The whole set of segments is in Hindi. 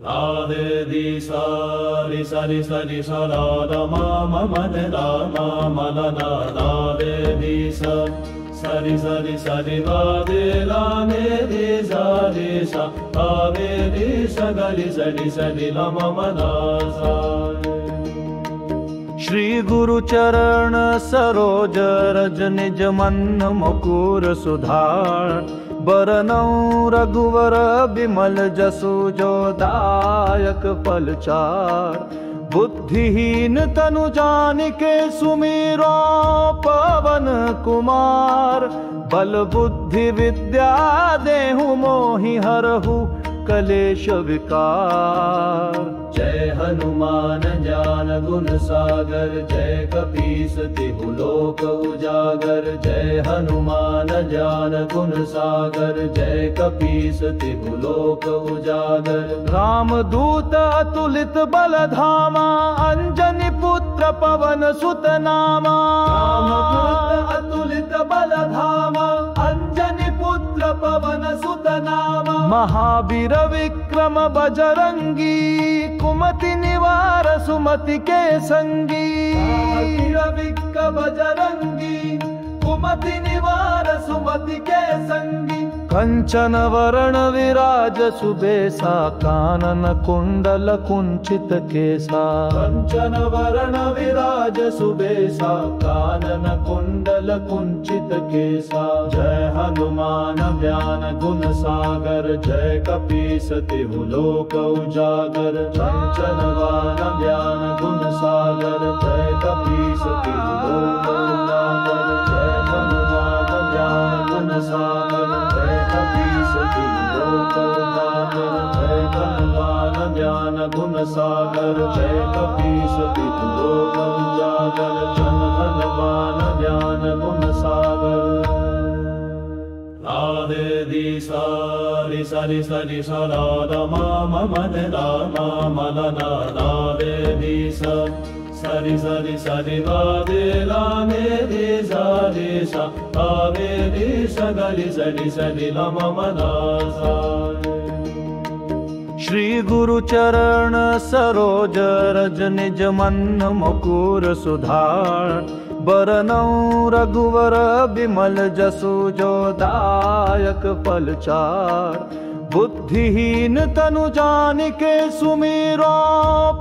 Radhe di sa ri sa ri sa ri sa ra ra ma ma ma ne ra ma ma la la. Radhe di sa ri sa ri sa ri ra de la ne di sa ri sa. Radhe di sa ga ri sa ri sa ri la ma ma la sa. Shri गुरु चरण सरोज रज निज मन मुकुर सुधार बरनउँ रघुवर बिमल जसु जो दायक फल चार। बुद्धिहीन तनु जानिके सुमिरो पवन कुमार बल बुद्धि विद्या देहु मोहि हरहु कलेश विकार। जय हनुमान ज्ञान गुण सागर जय कपीस तिहु लोक उजागर। जय हनुमान ज्ञान गुण सागर जय कपीस तिहु लोक उजागर। रामदूत अतुलित बल धामा अंजनी पुत्र पवन सुत नामा। रामदूत अतुलित बल धामा अंजनी पुत्र पवन सुत नामा। महावीर विक्रम बजरंगी कुमति निवार सुमति के संगी। महावीर विक्रम बजरंगी कुमति निवार सुमति के संगी। कंचन वरण विराज सुबेसा कानन कुंडल कुंचित केसा। कंचन वरण विराज सुबेसा कानन कुंडल कुंचित केसा। जय हनुमान ज्ञान गुण सागर जय कपीस तिहु लोक उजागर। कंचन वरण ज्ञान गुण सागर जय कपीस तिहु लोक उजागर। जय हनुमान ज्ञान गुण सागर जय कपीस तिहु लोक उजागर। जय हनुमान ज्ञान गुण सागर जय कपीस तिहु लोक उजागर। जन हनुमान ज्ञान गुण सागर। राधे दी सा रि सा रि सा रि सा रा रा मा मा ma ne ra ma ma la la. Radhe di sa ri sa ri sa ri ra de la ne di sa ri sa. Radhe di sa ga ri sa ri sa ri la ma ma la sa. Shri गुरु चरण सरोज रज निज मन मुकुर सुधार बरनउँ रघुवर बिमल जसु जो दायक फल चार। बुद्धिहीन तनु जानिके सुमिरो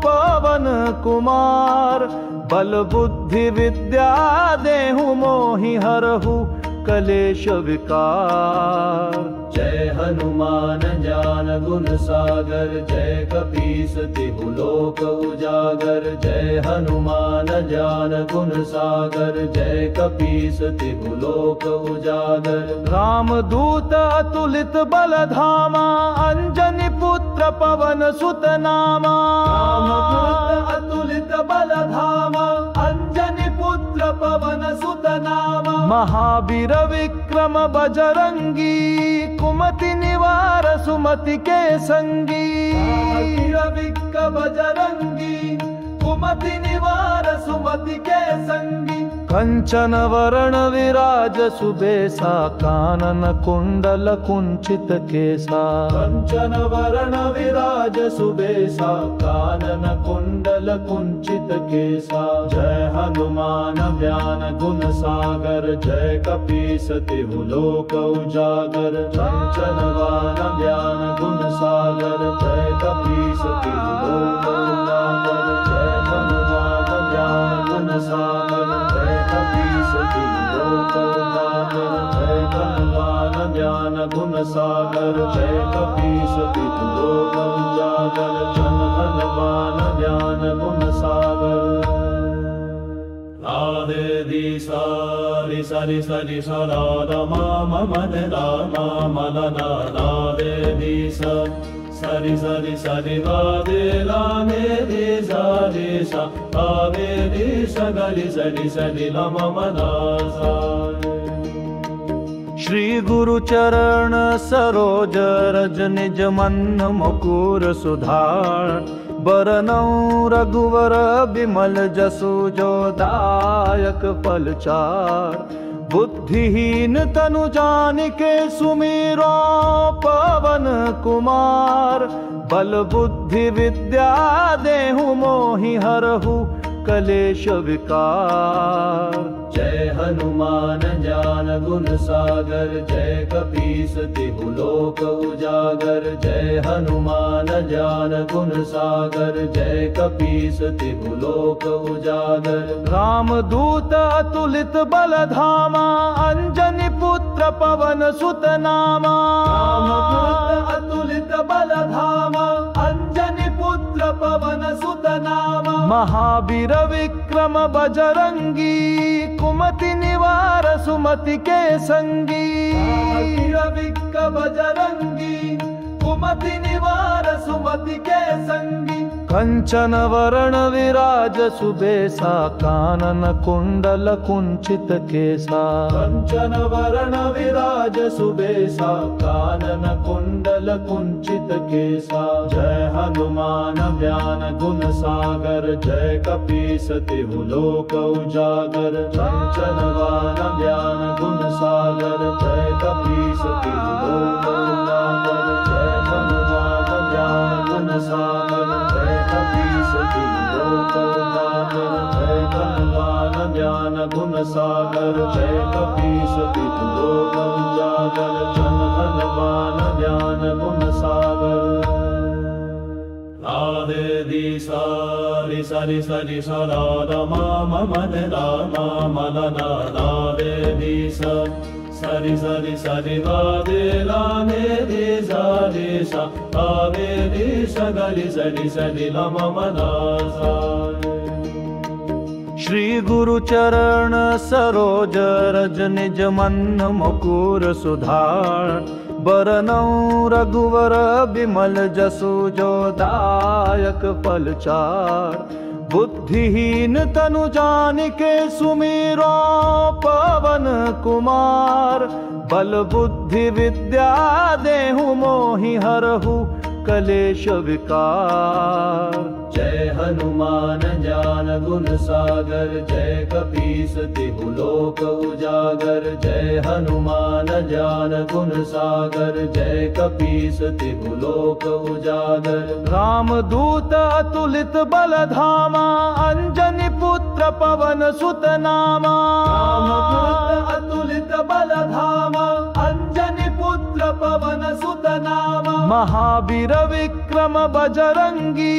पवन कुमार बल बुद्धि विद्या देहु मोहि हरहु कलेश विकार। जय हनुमान ज्ञान गुण सागर जय कपीस तिहु लोक उजागर। जय हनुमान ज्ञान गुण सागर जय कपीस तिहु लोक उजागर। रामदूत अतुलित बल धामा अंजनी पुत्र पवन सुत नामा। रामदूत अतुलित बल धामा अंजनी पुत्र पवन सुत नामा। महावीर विक्रम बजरंगी कुमति निवार सुमति के संगी। महावीर विक्रम बजरंगी कुमति निवार सुमति के संगी। कंचन वरण विराज सुबेसा कानन कुंडल कुंचित केसा। कंचन वरण विराज सुबेसा कानन कुंडल कुंचित केसा। जय हनुमान ज्ञान गुण सागर जय कपीस तिहु लोक उजागर। कंचन वरण ज्ञान गुण सागर जय कपीस तिहु लोक उजागर। जय हनुमान ज्ञान गुण सागर जय कपीस तिहु लोक उजागर। जय हनुमान ज्ञान गुण सागर जय कपीस तिहु लोक उजागर। जन हनुमान ज्ञान गुण सागर। राधे दी सा रि सा रि सा रि सा रा रा मा ma ne ra ma ma la la. Radhe di sa ri sa ri sa ri ra de la ne di sa ri sa. Radhe di sa ga ri sa ri sa ri la ma ma la sa. Shri गुरु चरण सरोज रज निज मन मुकुर सुधार बरनउँ रघुवर बिमल जसु जो दायक फल चार। बुद्धिहीन तनु जानिके सुमिरो पवन कुमार बल बुद्धि विद्या देहु मोहि हरहु कलेश विकार। जय हनुमान ज्ञान गुण सागर, जय कपीस तिहु लोक उजागर। जय हनुमान ज्ञान गुण सागर, जय कपीस तिहु लोक उजागर। रामदूत अतुलित बल धामा, अंजनी पुत्र पवन सुत नामा। रामदूत अतुलित बल धामा, अंजनी पुत्र पवन सुत नामा। महावीर विक्रम बजरंगी, कुमति निवार सुमति के संगी। महावीर विक्रम बजरंगी, कुमति निवार सुमति के संगी। कंचन वरण विराज सुबेसा, कानन कुंडल कुंचित केसा। कंचन वरण विराज सुबेसा, कानन कुंडल कुंचित केसा। जय हनुमान ज्ञान गुण सागर, जय कपीस तिहु लोक उजागर। कंचन वरण ज्ञान गुण सागर, जय कपीस तिहु लोक उजागर। जय हनुमान ज्ञान गुण सागर, जय कपीस तिहु लोक उजागर। जय हनुमान ज्ञान गुण सागर, जय कपीस तिहु लोक उजागर। जन हनुमान ज्ञान गुण सागर। राधे दी सारी सरि सरि सराधा माम मन रामा मनना। राधे दी सरि सरि सरि राधे लाने दी सारे सा। राधे दी सगरि सरि सरि लम मनासा। श्री गुरु चरण सरोज रज निज मन मुकुर सुधार। बरनउँ रघुवर बिमल जसु जो दायक फल चार। बुद्धिहीन तनु जानिके सुमिरो पवन कुमार। बल बुद्धि विद्या देहु मोहि हरहु कलेश विकार। जय हनुमान ज्ञान गुण सागर, जय कपीस तिहु लोक उजागर। जय हनुमान ज्ञान गुण सागर, जय कपीस तिहु लोक उजागर। रामदूत अतुलित बल धामा, अंजनी पुत्र पवन सुत नामा। रामदूत अतुलित बल धामा, अंजनी पुत्र पवन सुत नामा। महावीर विक्रम बजरंगी,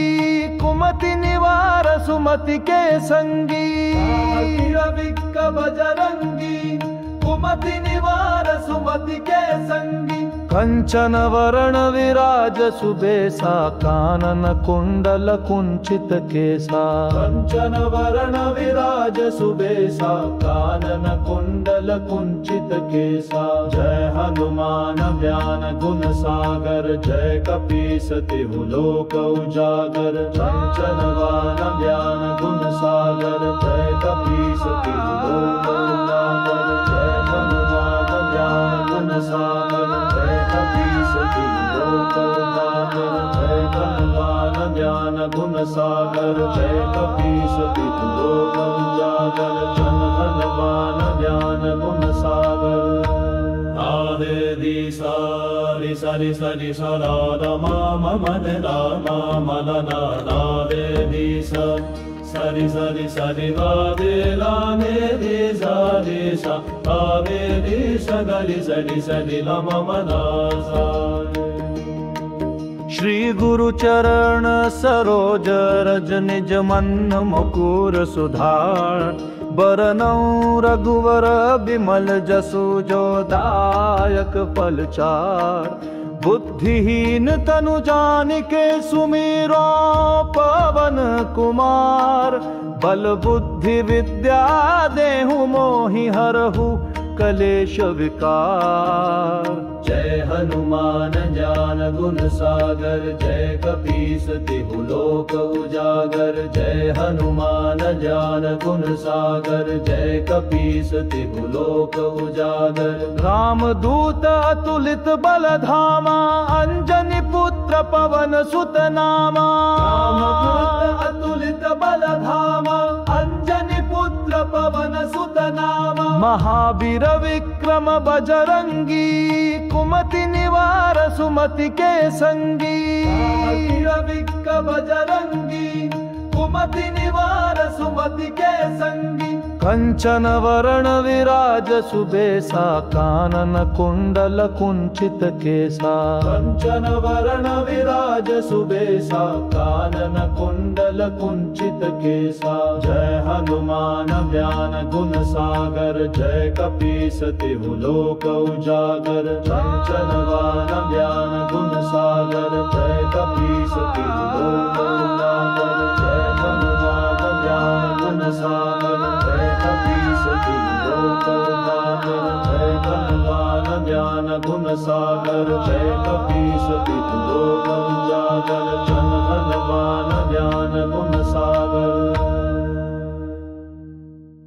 कुमति निवार सुमति के संगी। महावीर विक्रम बजरंगी, कुमति निवार सुमति के संगी। कंचन वरण विराज सुबेसा, कानन कुंडल कुंचित केसा। कंचन वरण विराज सुबेसा, कानन कुंडल कुंचित केसा। जय हनुमान ज्ञान गुण सागर, जय कपीस तिहु लोक उजागर। कंचन वरण ज्ञान गुण सागर, जय कपीस तिहु लोक उजागर। जय हनुमान ज्ञान गुण सागर, जय कपीस तिहु लोक उजागर। जय हनुमान ज्ञान गुण सागर, जय कपीस तिहु लोक उजागर। जन हनुमान ज्ञान गुण सागर। राधे दी सारी सरि सरि सराधा माम मन रामा मनना। राधे दी सरि सरि सरि राधे लाने दी सारे सा। राधे दी सगरि सरि सरि लम मनासा। श्री गुरु चरण सरोज रज निज मन मुकुर सुधार। बरनउँ रघुवर बिमल जसु जो दायक फल चार। बुद्धिहीन तनु जानिके सुमिरो पवन कुमार। बल बुद्धि विद्या देहु मोहि हरहु कलेश विकार। जय हनुमान ज्ञान गुण सागर, जय कपीस तिहु लोक उजागर। जय हनुमान ज्ञान गुण सागर, जय कपीस तिहु लोक उजागर। रामदूत अतुलित बल धामा, अंजनी पुत्र पवन सुत नामा। रामदूत अतुलित बल धामा, अंजनी पुत्र पवन सुत नाम महावीर विक्रम बजरंगी कुमति निवार सुमति के संगी महावीर विक्रम बजरंगी कुमति निवार सुमति के संगी कंचन वरण विराज सुबेसा कानन कुंडल कुंचित केसा कंचन वरण विराज सुबेसा कानन कुंडल कुंचित केसा जय हनुमान ज्ञान गुण सागर जय कपीस तिहु लोक उजागर कंचन वरण ज्ञान गुण सागर जय कपीस तिहु लोक उजागर जय हनुमान ज्ञान गुण सागर जय कपीस तिहु लोक उजागर जय हनुमान ज्ञान गुण सागर जय कपीस तिहु लोक उजागर जन हनुमान ज्ञान गुण सागर।